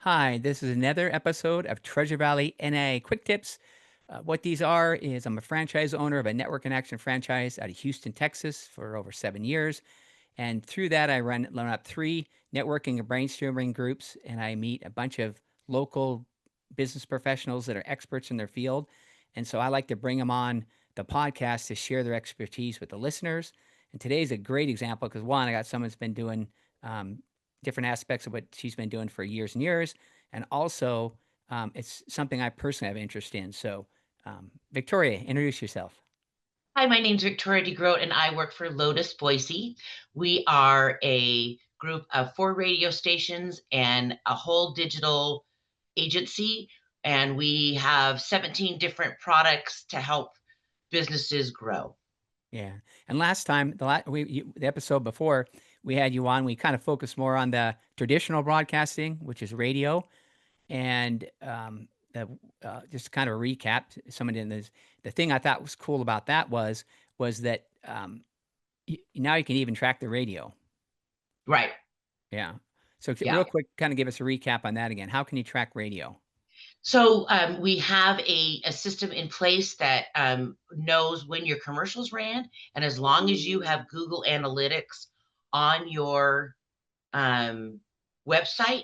Hi, this is another episode of Treasure Valley NA Quick Tips. What these are is I'm a franchise owner of a network and action franchise out of Houston, Texas for over 7 years. And through that, I run up three networking and brainstorming groups, and I meet a bunch of local business professionals that are experts in their field. And so I like to bring them on the podcast to share their expertise with the listeners. And today's a great example because one, I got someone that's been doing um, different aspects of what she's been doing for years and years. And also, it's something I personally have interest in. So, Victoria, introduce yourself. Hi, my name's Victoria DeGroot, and I work for Lotus, Boise. We are a group of 4 radio stations and a whole digital agency, and we have 17 different products to help businesses grow. Yeah. And last time, the episode before we had you on, we kind of focused more on the traditional broadcasting, which is radio, and just kind of a recap. Someone in this, the thing I thought was cool about that was that now you can even track the radio. Right. Yeah. So Yeah. real quick, kind of give us a recap on that again. How can you track radio? So we have a system in place that knows when your commercials ran, and as long as you have Google Analytics on your um, website,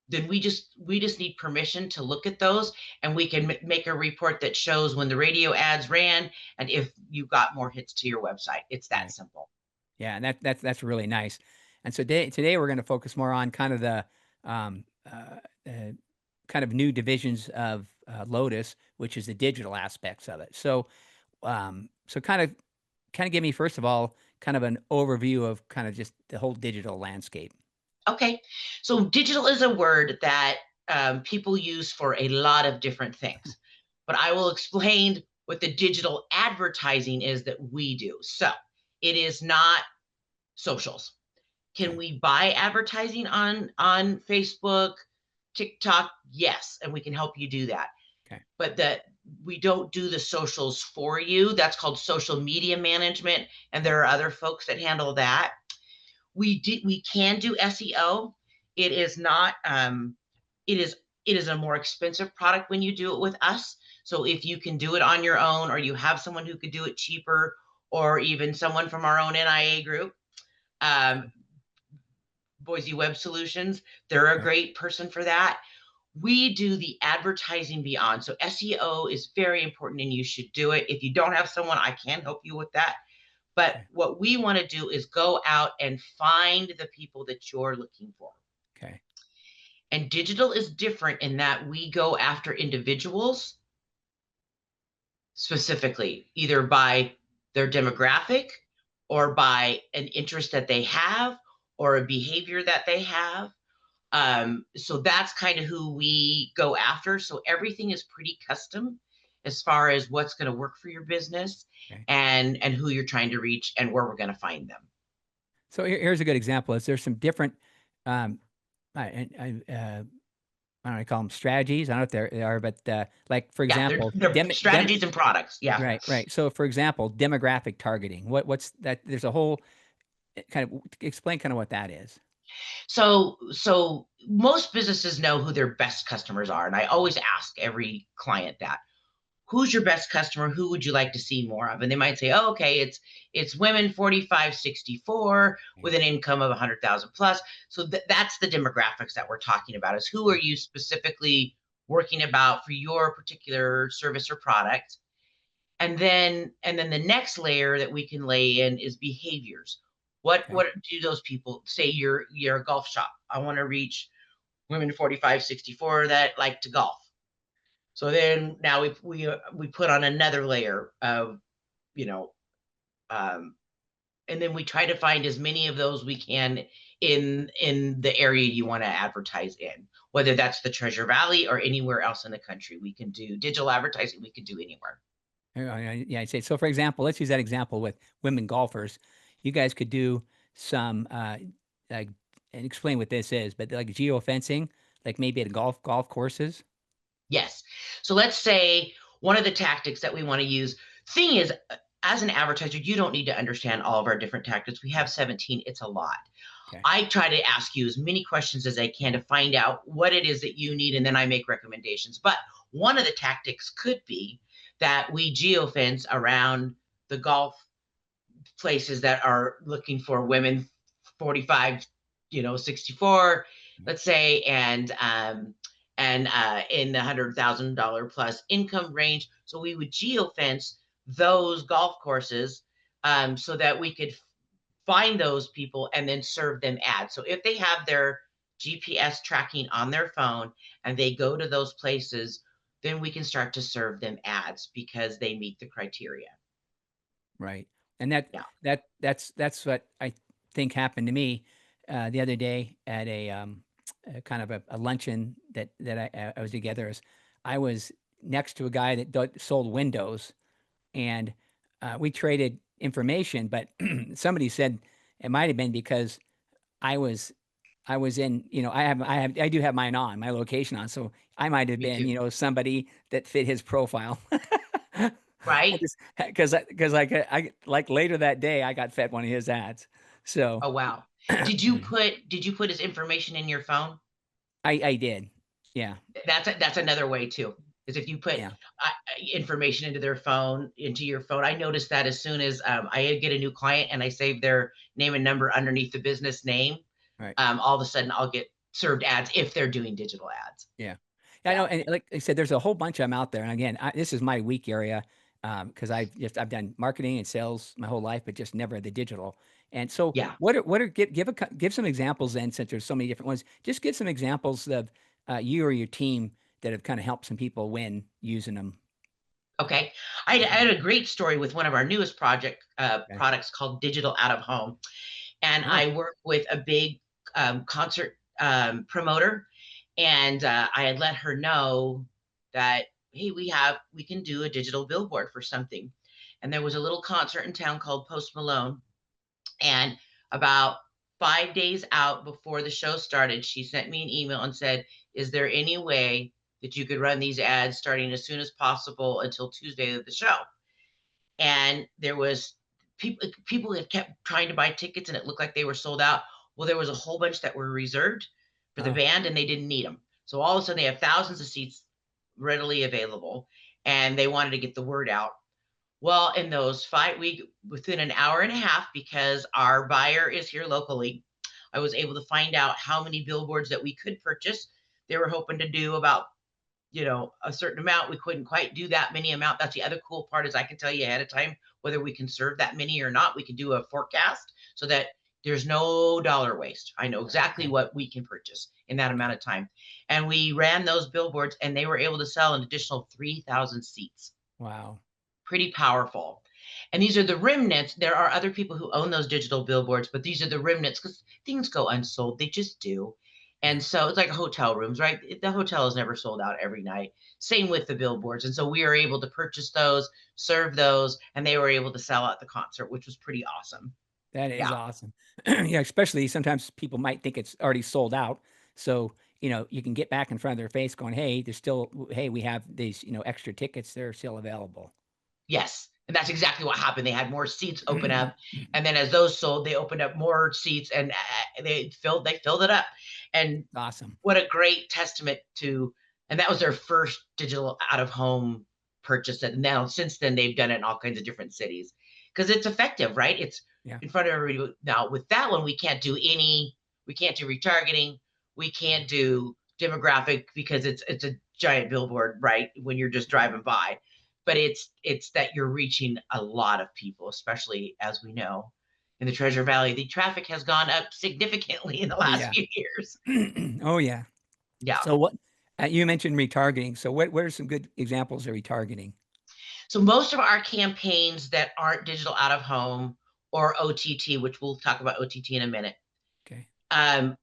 then we just need permission to look at those, and we can make a report that shows when the radio ads ran and if you got more hits to your website. It's that Right. simple. Yeah, and that's really nice. And so today we're going to focus more on kind of the um, uh, uh, kind of new divisions of Lotus, which is the digital aspects of it. So kind of give me first of all kind of an overview of kind of just the whole digital landscape. Okay, so digital is a word that people use for a lot of different things, but I will explain what the digital advertising is that we do. So it is not socials. Can Okay. we buy advertising on Facebook, TikTok? Yes, and we can help you do that. Okay. But that we don't do the socials for you. That's called social media management, and there are other folks that handle that. We can do SEO. It is not it is a more expensive product when you do it with us. So if you can do it on your own, or you have someone who could do it cheaper, or even someone from our own NIA group, um, Boise Web Solutions, they're a Okay. great person for that. We do the advertising beyond. So SEO is very important and you should do it. If you don't have someone, I can help you with that. But Okay. what we want to do is go out and find the people that you're looking for. Okay. And digital is different in that we go after individuals specifically, either by their demographic or by an interest that they have or a behavior that they have. So that's kind of who we go after. So everything is pretty custom as far as what's going to work for your business, Okay. and who you're trying to reach and where we're going to find them. So here's a good example. Is there some different um, I don't know, I call them strategies. I don't know if they are, but like for Yeah, they're, example, they're dem strategies and products. Yeah. right, right. So for example, demographic targeting. What's that? There's a whole kind of explain kind of what that is. So most businesses know who their best customers are, and I always ask every client that. Who's your best customer? Who would you like to see more of? And they might say, oh, okay, it's women 45-64 Okay. with an income of 100,000 plus. So that's the demographics that we're talking about, is who are you specifically working about for your particular service or product. And then the next layer that we can lay in is behaviors. Okay. What do those people say? You're a golf shop. I want to reach women 45-64 that like to golf. So then now we put on another layer of, you know, um, and then we try to find as many of those we can in the area you want to advertise in, whether that's the Treasure Valley or anywhere else in the country. We can do digital advertising. We could do anywhere. Yeah, I'd say so. For example, let's use that example with women golfers. You guys could do some like and explain what this is, but like geofencing, like maybe at golf courses. Yes. So let's say one of the tactics that we want to use. Thing is, as an advertiser, you don't need to understand all of our different tactics. We have Right. 17. It's a lot. Okay. I try to ask you as many questions as I can to find out what it is that you need, and then I make recommendations. But one of the tactics could be that we geofence around the golf places that are looking for women 45, 64, let's say, and in the $100,000 plus income range. So we would geofence those golf courses, so that we could find those people and then serve them ads. So if they have their GPS tracking on their phone and they go to those places, then we can start to serve them ads because they meet the criteria. Right. And that Yeah. that's what I think happened to me the other day at a kind of a luncheon that I was together. As I was next to a guy that sold windows, and we traded information. But somebody said it might have been because I was I was in, I do have my location on, so I might have Me been, too. somebody that fit his profile. Right? Because I like later that day, I got fed one of his ads. So Oh, wow. Did you put his information in your phone? I did. Yeah. That's another way too, is if you put, Yeah. information into your phone. I noticed that as soon as, I get a new client and I save their name and number underneath the business name, Right. all of a sudden I'll get served ads if they're doing digital ads. Yeah. Yeah, I Yeah. know, and like I said, there's a whole bunch of them out there. And again, this is my weak area because I've done marketing and sales my whole life, but just never the digital. And so, Yeah. what are give some examples then, since there's so many different ones. Just give some examples of you or your team that have kind of helped some people win using them. Okay. I had a great story with one of our newest Okay. products called Digital Out of Home. And Oh, I work with a big, concert, promoter, and, I had let her know that, "Hey, we can do a digital billboard for something." And there was a little concert in town called Post Malone, and about 5 days out before the show started, she sent me an email and said, "Is there any way that you could run these ads starting as soon as possible until Tuesday of the show?" And there was people had kept trying to buy tickets and it looked like they were sold out. Well, there was a whole bunch that were reserved for the oh, band and they didn't need them. So all of a sudden they have thousands of seats readily available and they wanted to get the word out. Well, in those 5 week within an hour and a half, because our buyer is here locally, I was able to find out how many billboards that we could purchase. They were hoping to do about, a certain amount. We couldn't quite do that many amount. That's the other cool part, is I can tell you ahead of time whether we can serve that many or not. We can do a forecast so that there's no dollar waste. I know exactly okay, what we can purchase in that amount okay. of time. And we ran those billboards and they were able to sell an additional 3,000 seats. Wow. Pretty powerful. And these are the remnants. There are other people who own those digital billboards, but these are the remnants because things go unsold. They just do. Yeah. And so it's like hotel rooms, right? The hotel is never sold out every night. Same with the billboards. And so we are able to purchase those, serve those, and they were able to sell at the concert, which was pretty awesome. That is Yeah. awesome. Yeah, especially sometimes people might think it's already sold out. So, you can get back in front of their face going, hey, hey, we have these, extra tickets. They're still available. Yes. And that's exactly what happened. They had more seats open up. And then as those sold, they opened up more seats and they filled it up. And Awesome. what a great testament to, and that was their first digital out of home purchase. And now since then they've done it in all kinds of different cities because it's effective, right? It's Yeah. in front of everybody. Now with that one, we can't do retargeting, we can't do demographic because it's a giant billboard, right? When you're just Yeah. driving by. But it's that you're reaching a lot of people, especially as we know in the Treasure Valley, the traffic has gone up significantly in the Oh, last yeah. few years. Oh, yeah. Yeah. So you mentioned retargeting. So what are some good examples of retargeting? So most of our campaigns that aren't digital out of home or OTT, which we'll talk about OTT in a minute, Okay. um,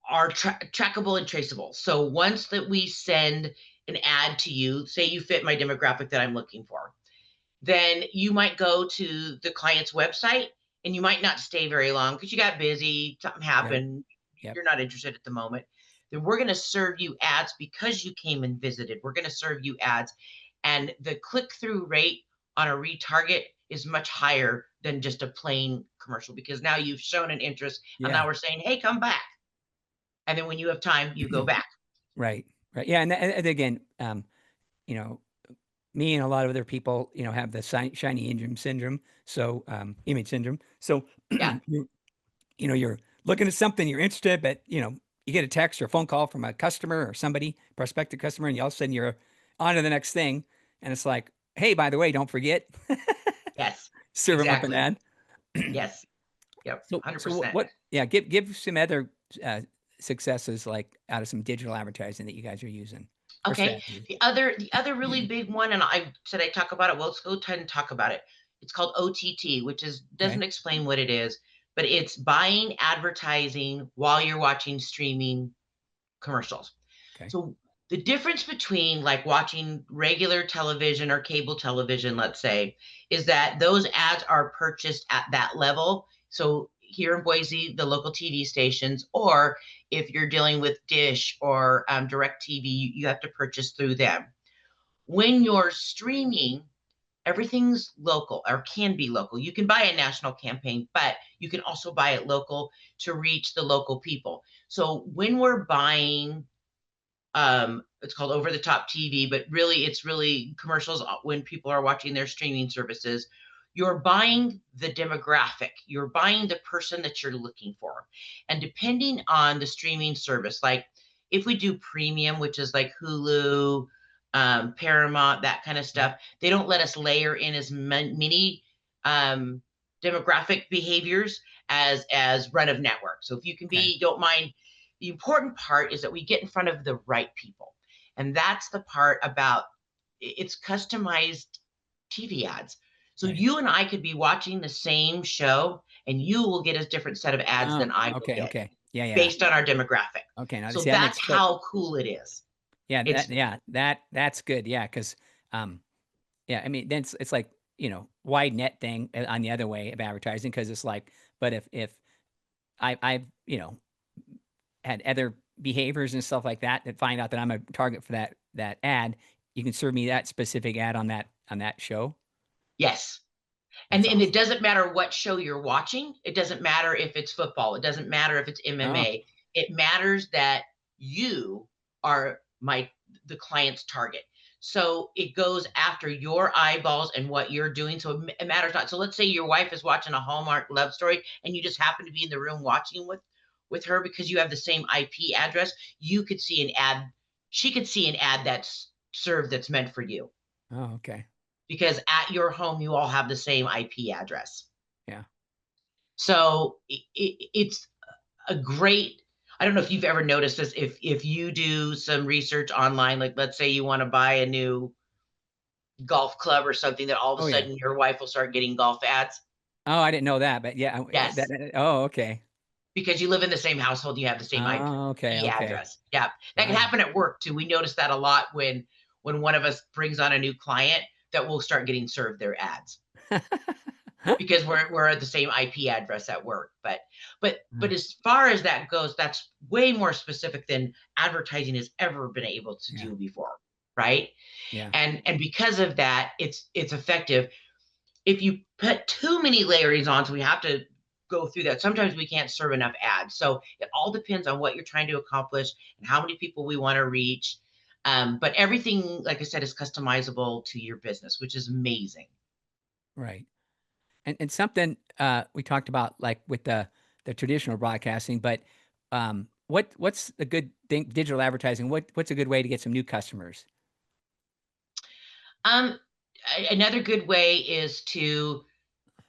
are trackable and traceable. So once that we send an ad to you, say you fit my demographic that I'm looking for, then you might go to the client's website and you might not stay very long because you got busy, something Right. happened, Yep. you're not interested at the moment. Then we're going to serve you ads because you came and visited. We're going to serve you ads. And the click through rate on a retarget is much higher than just a plain commercial, because now you've shown an interest and Yeah. now we're saying, hey, come back. And then when you have time, you go back. Right. Right. Yeah. And again, you know, me and a lot of other people, have the shiny image syndrome. So Yeah. you're looking at something, you're interested, but you get a text or a phone call from a customer or somebody, prospective customer, and all of a sudden you're on to the next thing. And it's like, hey, by the way, don't forget, Yes. serve them up an Exactly. ad. Yes. Yep. So 100%. yeah, give some other successes like out of some digital advertising that you guys are using or Okay. strategies. The other really big one, and I said I talk about it. Well, let's go ahead and talk about it. It's called OTT, which is Okay. doesn't explain what it is, but it's buying advertising while you're watching streaming commercials. Okay. So the difference between like watching regular television or cable television, let's say, is that those ads are purchased at that level. So here in Boise, the local TV stations, or if you're dealing with Dish or Direct TV, you have to purchase through them. When you're streaming, everything's local or can be local. You can buy a national campaign, but you can also buy it local to reach the local people. So when we're buying it's called over the top TV, but really it's really commercials when people are watching their streaming services. You're buying the demographic, you're buying the person that you're looking for. And depending on the streaming service, like if we do premium, which is like Hulu, Paramount, that kind of Okay. stuff, they don't let us layer in as many um, demographic behaviors as run of network. So if you can Okay. be, don't mind, the important part is that we get in front of the right people. And that's the part about it's customized TV ads. So Right. you and I could be watching the same show and you will get a different set of ads Oh, than I will okay. get Okay. Yeah. Yeah. based on our demographic. Okay. Now, So see, that that's makes total. how cool it is. Yeah. It's That's good. Yeah. Because, um, yeah, I mean, then it's like, wide net thing on the other way of advertising. Because it's like, but if I've, had other behaviors and stuff like that find out that I'm a target for that ad, you can serve me that specific ad on that show. yes. And That's and it awesome. doesn't matter what show you're watching. It doesn't matter if it's football. It doesn't matter if it's Oh, MMA. It matters that you are the client's target. So it goes after your eyeballs and what you're doing. So it matters not. So let's say your wife is watching a Hallmark love story and you just happen to be in the room watching with her because you have the same IP address. You could see an ad. She could see an ad that's served that's meant for you oh, okay. because at your home you all have the same IP address. Yeah. So it's a great. I don't know if you've ever noticed this. If you do some research online, like let's say you want to buy a new golf club or something, that all of a Oh, yeah. sudden your wife will start getting golf ads. Oh, I didn't know that, but yeah, Yes, oh, okay. because you live in the same household, you have the same Oh, okay, IP okay. address. Yeah, that can Wow. happen at work too. We notice that a lot when one of us brings on a new client that we'll start getting served their ads. Because we're at the same IP address at work. But as far as that goes, that's way more specific than advertising has ever been able to Yeah, do before, right? yeah, And because of that, it's effective. If you put too many layers on, so we have to go through that. Sometimes we can't serve enough ads. So it all depends on what you're trying to accomplish and how many people we want to reach. But everything, like I said, is customizable to your business, which is amazing. right. And something we talked about like with the traditional broadcasting, but what's a good thing digital advertising? What's a good way to get some new customers? Um, Another good way is to,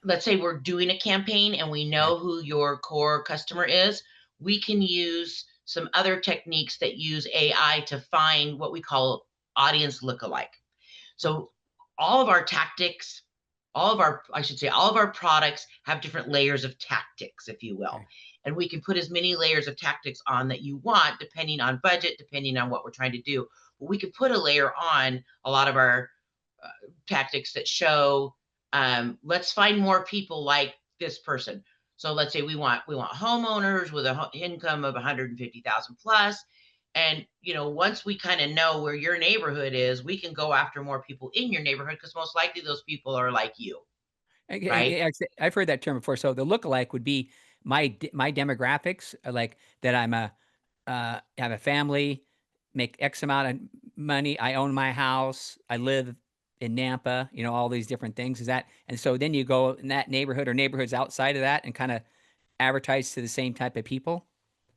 let's say we're doing a campaign and we Okay. know who your core customer is. We can use some other techniques that use AI to find what we call audience lookalike. So all of our tactics, I should say, all of our products have different layers of tactics, if you will. Okay. And we can put as many layers of tactics on that you want, depending on budget, depending on what we're trying to do. But we can put a layer on a lot of our tactics that show, let's find more people like this person. So let's say we want homeowners with an income of 150,000 plus. And once we kind of know where your neighborhood is, we can go after more people in your neighborhood because most likely those people are like you. right? I've heard that term before. So the lookalike would be my demographics, like that have a family, make X amount of money. I own my house. I live in Nampa, all these different things. Is that, and so then you go in that neighborhood or neighborhoods outside of that and kind of advertise to the same type of people.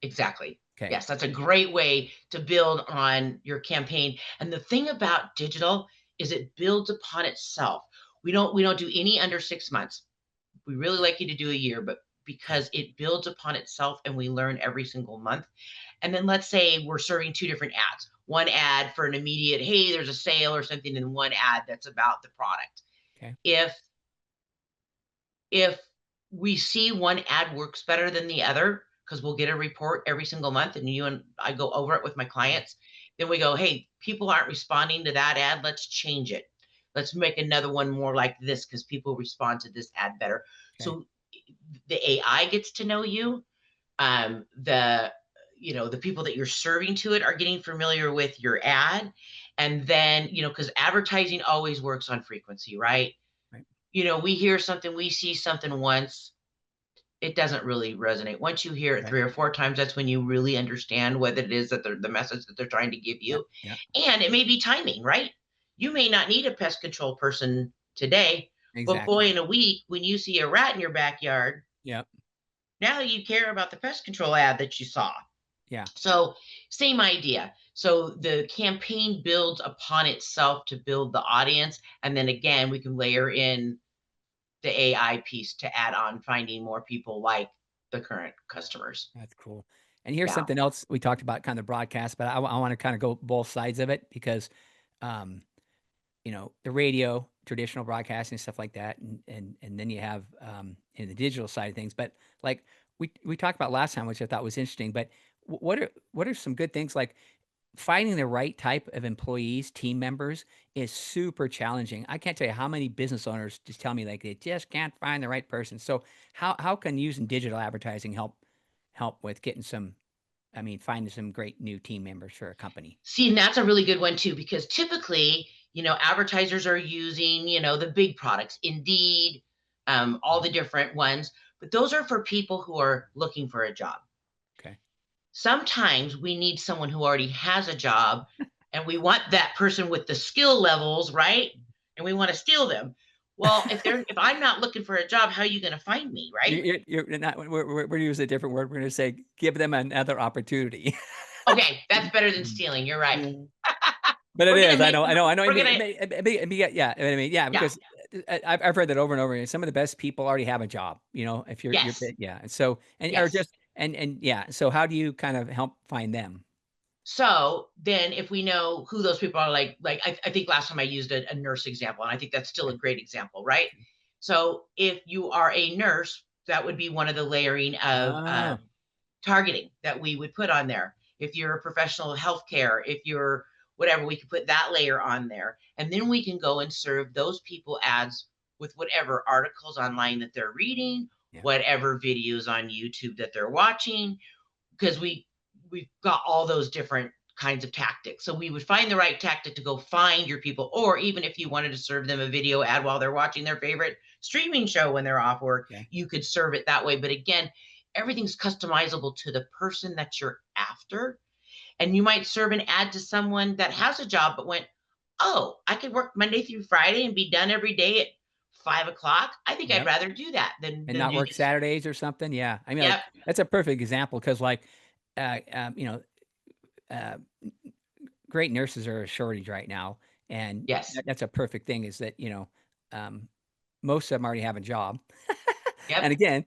Exactly. Okay. Yes, that's a great way to build on your campaign. And the thing about digital is it builds upon itself. We don't do any under 6 months. We really Okay. like you to do a year, but Okay. because it builds upon itself and we learn every single month. And then let's say we're serving two different ads. One ad for an immediate, hey, there's a sale or something, and one ad that's about the product. Okay. If if we see one ad works better than the other, because we'll get a report every single month and you and I go over it with my Yeah. clients, then we go, hey, people aren't responding to that ad. Let's change it. Let's make another one more like this because people respond to this ad better. Okay. So the AI gets to know you. The the people that you're serving to it are getting familiar with your ad. And then, because advertising always works on frequency, right? Right. We hear something, we see something once, it doesn't really resonate. Once you hear it Right. 3 or 4 times, that's when you really understand what it is that the message that they're trying to give Yeah. you. Yeah. And it may be timing, right? You may not need a pest control person today, but boy, Exactly. in a week, when you see a rat in your backyard, Yeah. now you care about the pest control ad that you saw. Yeah. So, same idea. So the campaign builds upon itself to build the audience. And then again, we can layer in the AI piece to add on finding more people like the current customers. That's cool. And here's Yeah. something else we talked about, kind of broadcast, but I want to kind of go both sides of it because, um, the radio, traditional broadcasting, stuff like that, and then you have in the digital side of things. But like we talked about last time, which I thought was interesting. But what are some good things like finding the right type of employees, team members is super challenging. I can't tell you how many business owners just tell me like they just can't find the right person. So how can using digital advertising help with getting some, I mean, finding some great new team members for a company? See, and that's a really good one too, because typically, advertisers are using, the big products, Indeed, all Yeah. the different ones, but those are for people who are looking for a job. Okay. Sometimes we need someone who already has a job and we want that person with the skill levels, right? And we want to steal them. Well, if I'm not looking for a job, how are you going to find me, right? You're not, we're using a different word. We're going to say give them another opportunity. Okay, that's better than Mm. stealing. You're right. Yeah. But it We're gonna is. I make know. I know. I know. we're gonna Yeah. I mean, yeah. yeah, Because I've heard that over and over again. Some of the best people already have a job. If yes, yeah. And so or yes. just and yeah. So how do you kind of help find them? So then if we know who those people are, like I think last time I used a nurse example, and I think that's still a Okay. great example, right? Okay. So if you are a nurse, that would be one of the layering of Ah. targeting that we would put on there. If you're a professional healthcare, if you're whatever, we can put that layer on there. And then we can go and serve those people ads with whatever articles online that they're reading, Yeah. whatever videos on YouTube that they're watching, because we've got all those different kinds of tactics. So we would find the right tactic to go find your people, or even if you wanted to serve them a video ad while they're watching their favorite streaming show when they're off work, Okay. you could serve it that way. But again, everything's customizable to the person that you're after. And you might serve an ad to someone that has a job but went, oh, I could work Monday through Friday and be done every day at 5 o'clock. I think I'd Yep. rather do that than And not do work this. Saturdays or something. Yeah. I mean, like Yep. that's a perfect example because like, uh, um, you know, uh, great nurses are a shortage right now, and Yes. that's a perfect thing. Is that um, most of them already have a job. Yep. And again,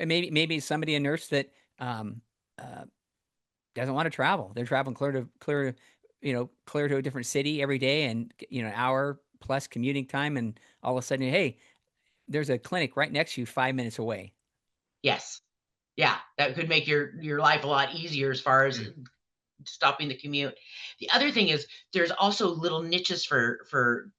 maybe somebody, a nurse that um, uh, doesn't want to travel. They're traveling clear to a different city every day, and an hour plus commuting time, and all of a sudden, hey, there's a clinic right next to you, 5 minutes away. Yes. Yeah. That could make your life a lot easier as far as stopping the commute. The other thing is there's also little niches for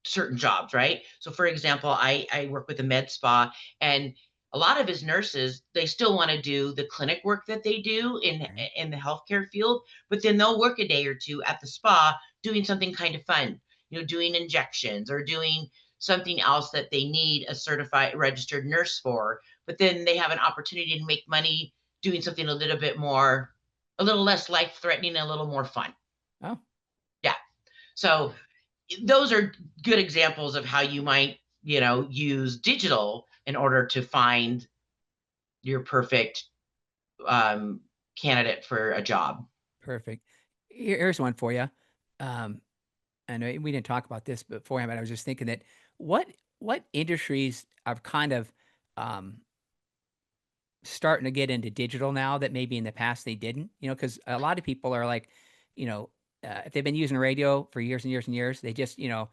certain jobs, right? So for example, I work with a med spa, and a lot of his nurses, they still want to do the clinic work that they do Right. in the healthcare field, but then they'll work a day or two at the spa doing something kind of fun, doing injections or doing something else that they need a certified registered nurse for, but then they have an opportunity to make money doing something a little bit more, a little less life threatening, a little more fun. Oh, Yeah. So those are good examples of how you might, use digital in order to find your perfect um, candidate for a job. perfect. Here's one for you. Um, I know we didn't talk about this beforehand, but I was just thinking that what what industries are kind of um, starting to get into digital now that maybe in the past they didn't, because a lot of people are like, you know, if they've been using radio for years and years and years, they just, if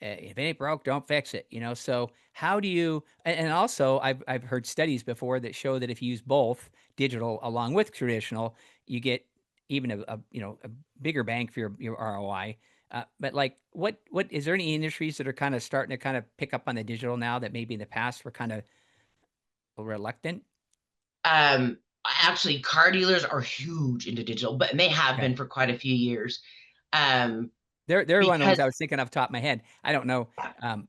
it ain't broke, don't fix it, So how do you, and also I've heard studies before that show that if you use both digital along with traditional, you get even a bigger bang for your ROI. But like, what is there any industries that are kind of starting to kind of pick up on the digital now that maybe in the past were kind of reluctant? Um, Actually, car dealers are huge into digital, but they have Okay. been for quite a few years. Um, They're one of the because ones I was thinking off the top of my head. I don't know,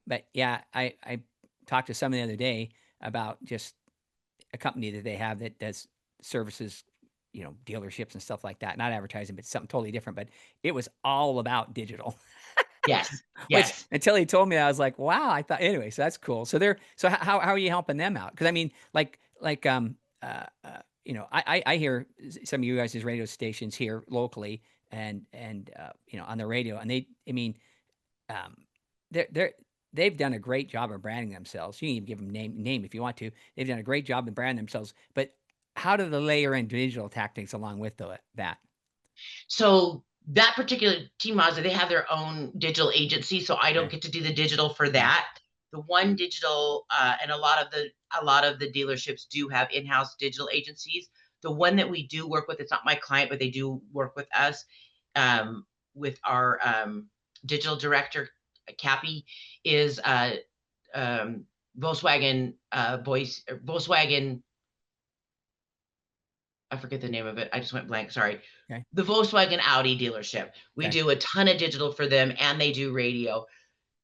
but yeah, I talked to someone the other day about just a company that they have that does services, dealerships and stuff like that. Not advertising, but something totally different. But it was all about digital. yes, Which yes. until he told me, I was like, wow. I thought anyway. So that's cool. So how are you helping them out? Because I mean, I hear some of you guys' radio stations here locally and on the radio, and I mean um, they're they've done a great job of branding themselves. You can even give them name if you want to. They've done a great job of branding themselves. But how do they layer in digital tactics along with that? So that particular team Mazda, they have their own digital agency, so I don't Okay. get to do the digital for Yeah. that. The one digital, and a lot of the dealerships do have in-house digital agencies. The one that we do work with, it's not my client, but they do work with us, with our digital director, Cappy, is um, Volkswagen, Volkswagen. I forget the name of it. I just went blank. Sorry. Okay. The Volkswagen Audi dealership. We Okay. do a ton of digital for them and they do radio.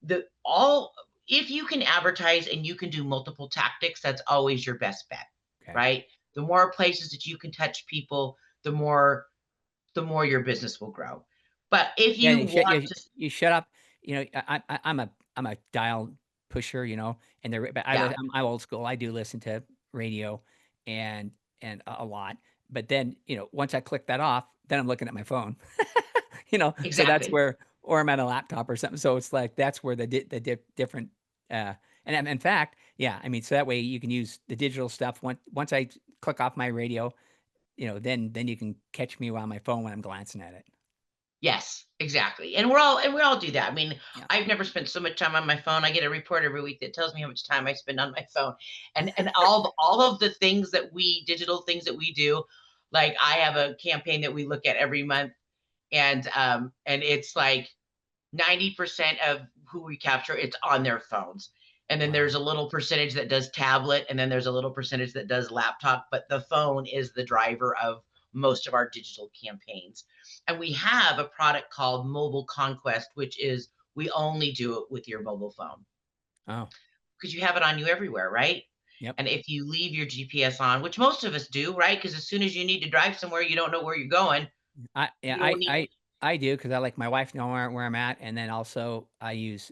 The all If you can advertise and you can do multiple tactics, that's always your best bet, Okay. right? The more places that you can touch people, the more your business will grow. But if Yeah, you want to you shut up. I'm a dial pusher, and but yeah, I'm old school. I do listen to radio and a lot. But then, once I click that off, then I'm looking at my phone. So that's exactly. where, or I'm at a laptop or something. So it's like that's where the different uh and in fact, yeah, I mean, so that way you can use the digital stuff once I click off my radio, then you can catch me on my phone when I'm glancing at it. Yes, exactly. And we all do that. I mean, Yeah. I've never spent so much time on my phone. I get a report every week that tells me how much time I spend on my phone. And all of the things that we digital things that we do, like I have a campaign that we look at every month and it's like 90% of who we capture, it's on their phones. And then Wow. there's a little percentage that does tablet, and then there's a little percentage that does laptop, but the phone is the driver of most of our digital campaigns. And we have a product called Mobile Conquest, which is we only do it with your mobile phone Oh, because you have it on you everywhere, right? yep. And if you leave your GPS on, which most of us do, right? Because as soon as you need to drive somewhere, you don't know where you're going. I yeah, You don't need I do because I like my wife know where I'm at, and then also I use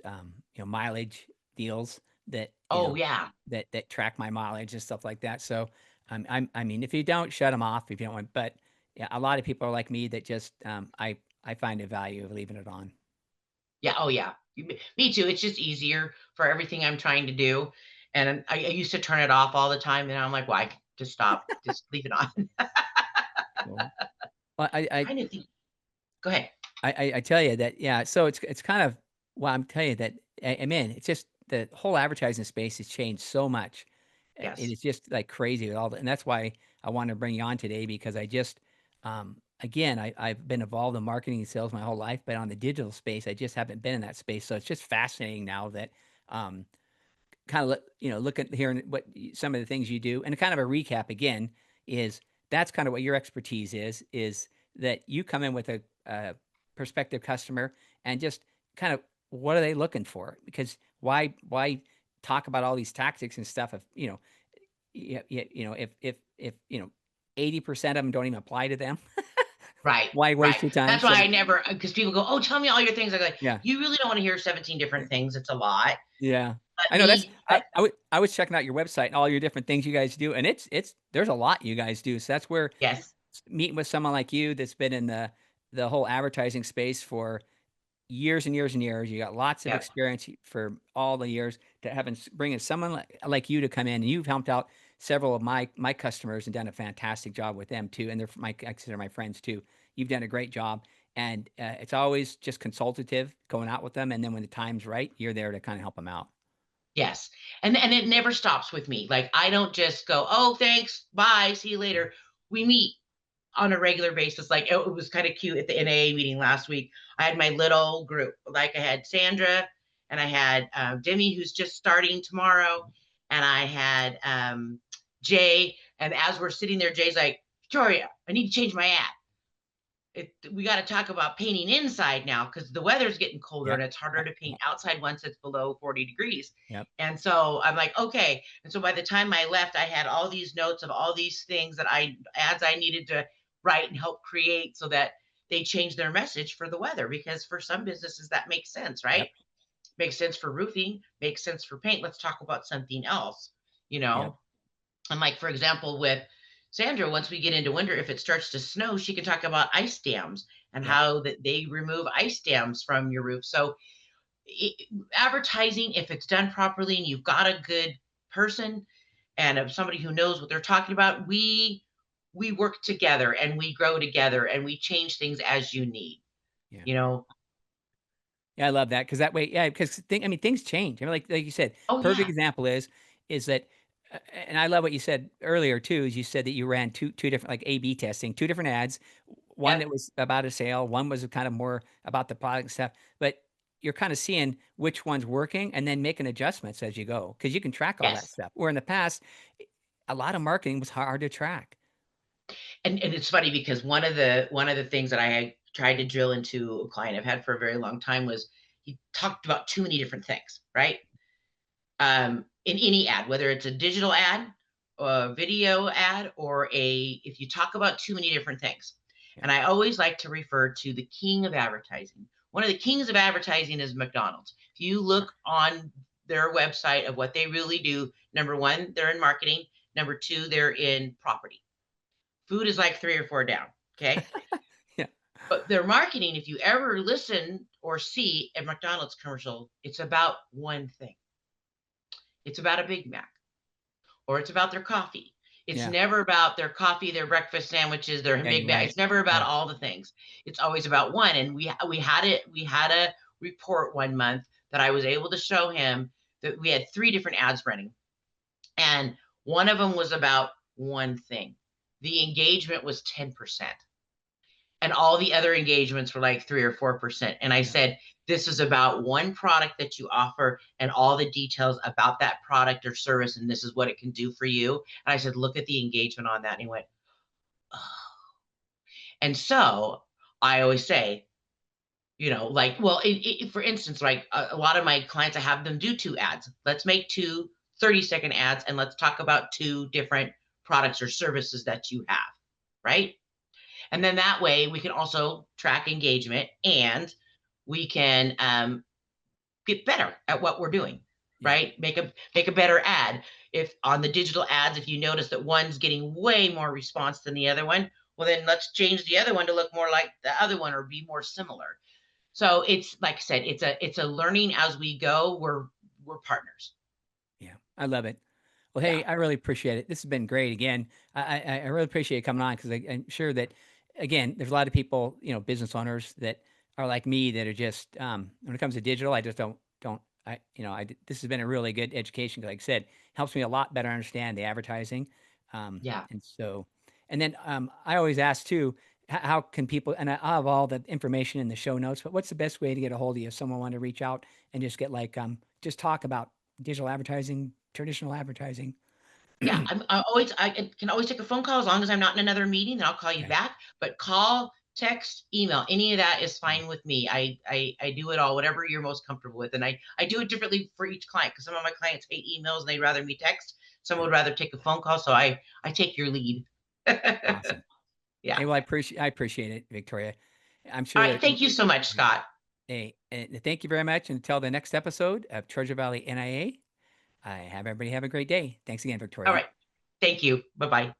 mileage deals that oh, yeah. that track my mileage and stuff like that. So I mean, if you don't shut them off, if you don't want, but yeah, a lot of people are like me that just I find a value of leaving it on. Yeah, oh, yeah. Me too, it's just easier for everything I'm trying to do, and I used to turn it off all the time, and I'm like, "Why? Just stop. Just leave it on." Cool. Well, Trying to think. Go ahead. I tell you that, yeah, so it's kind of, well, I'm telling you that I mean, it's just the whole advertising space has changed so much. It Yes. is just like crazy with all the, and that's why I wanted to bring you on today because I just again, I've been involved in marketing and sales my whole life, but on the digital space, I just haven't been in that space. So it's just fascinating now that um kind of look at hearing some of the things you do, and kind of a recap again is that's kind of what your expertise is that you come in with a prospective customer and just kind of what are they looking for, because Why talk about all these tactics and stuff if, if 80% of them don't even apply to them? Right, Why right. waste your time? That's why So I never, because people go, "Oh, tell me all your things." I go, yeah. "You really don't wanna hear 17 different things, it's a lot. Yeah. Let I know that's me." But I was checking out your website and all your different things you guys do, and it's there's a lot you guys do. So that's where yes, meeting with someone like you that's been in the whole advertising space for years and years and years. You got lots of yep, experience for all the years to having bringing someone like you to come in, and you've helped out several of my customers and done a fantastic job with them too. And they're my I consider my friends too. You've done a great job, and it's always just consultative going out with them, and then when the time's right, you're there to kind of help them out. yes. And it never stops with me. Like, I don't just go, "Oh, thanks, bye, see you Yeah. later." We meet on a regular basis. Like, it was kinda cute at the NAA meeting last week. I had my little group. Like, I had Sandra, and I had, Demi, who's just starting tomorrow, and I had, Jay, and as we're sitting there, Jay's like, "Victoria, I need to change my ad. We got to talk about painting inside now because the weather's getting colder and Yep. it's harder Yep. to paint Yep. outside once it's below 40 degrees." Yep. And so I'm like, okay. And so by the time I left, I had all these notes of all these things that ads I needed to write and help create so that they change their message for the weather. Because for some businesses, that makes sense, right? Yep. Makes sense for roofing, makes sense for paint. Let's talk about something else, you Yep. know? And like, for example, with Sandra, once we get into winter, if it starts to snow, she can talk about ice dams and Yep. how that they remove ice dams from your roof. So advertising, if it's done properly and you've got a good person and of somebody who knows what they're talking about, we work together and we grow together and we change things as you need, Yeah. you know? Yeah, I love that because that way, yeah, because I mean, things change. I mean, like you said, Oh perfect yeah. example is that, and I love what you said earlier too. Is you said that you ran two different like A/B testing, two different ads, one Yep. that was about a sale, one was kind of more about the product and stuff. But you're kind of seeing which one's working and then making adjustments as you go because you can track all that Yes. stuff. Where in the past, a lot of marketing was hard to track. And it's funny because one of the things that I had tried to drill into a client I've had for a very long time was he talked about too many different things, right? In any ad, whether it's a digital ad, a video ad, or a if you talk about too many different things. Yeah, And I always like to refer to the king of advertising. One of the kings of advertising is McDonald's. If you look on their website of what they really do, number one, they're in marketing. Number two, they're in property. Food is like three or four down. Okay. yeah, But their marketing, if you ever listen or see a McDonald's commercial, it's about one thing. It's about a Big Mac or it's about their coffee. It's yeah. never about their coffee, their breakfast sandwiches, their Yeah, Big you're Mac. right. It's never about Right. all the things. It's always about one. And we had a report one month that I was able to show him that we had three different ads running, and one of them was about one thing. The engagement was 10%. And all the other engagements were like 3 or 4%. And I Yeah, said, this is about one product that you offer and all the details about that product or service. And this is what it can do for you. And I said, look at the engagement on that. And he went, oh. And so I always say, like, well, for instance, like a lot of my clients, I have them do two ads. Let's make two 30-second ads and let's talk about two different products or services that you have. Right. And then that way we can also track engagement and we can get better at what we're doing, yeah. right? Make a better ad. If on the digital ads, if you notice that one's getting way more response than the other one, well then let's change the other one to look more like the other one or be more similar. So it's like I said, it's a learning as we go. We're partners. Yeah, I love it. Well, Yeah. hey, I really appreciate it. This has been great. Again, I really appreciate you coming on because I'm sure that, again, there's a lot of people, business owners that are like me that are just when it comes to digital, I just don't this has been a really good education. Like I said, helps me a lot better understand the advertising, Yeah. and so, and then I always ask too, how can people? And I have all the information in the show notes, but what's the best way to get a hold of you if someone wanted to reach out and just get like just talk about digital advertising, traditional advertising. Yeah, I can always take a phone call as long as I'm not in another meeting, then I'll call you Okay. back. But call, text, email, any of that is fine with me. I do it all, whatever you're most comfortable with. And I do it differently for each client because some of my clients hate emails and they'd rather me text. Some would rather take a phone call. So I take your lead. Awesome. Yeah. Hey, well, I appreciate it, Victoria. I'm All sure right. that Thank you so much, Scott. hey, thank you very much. Until the next episode of Treasure Valley NIA, I have everybody have a great day. Thanks again, All Victoria. right. Thank you. Bye bye.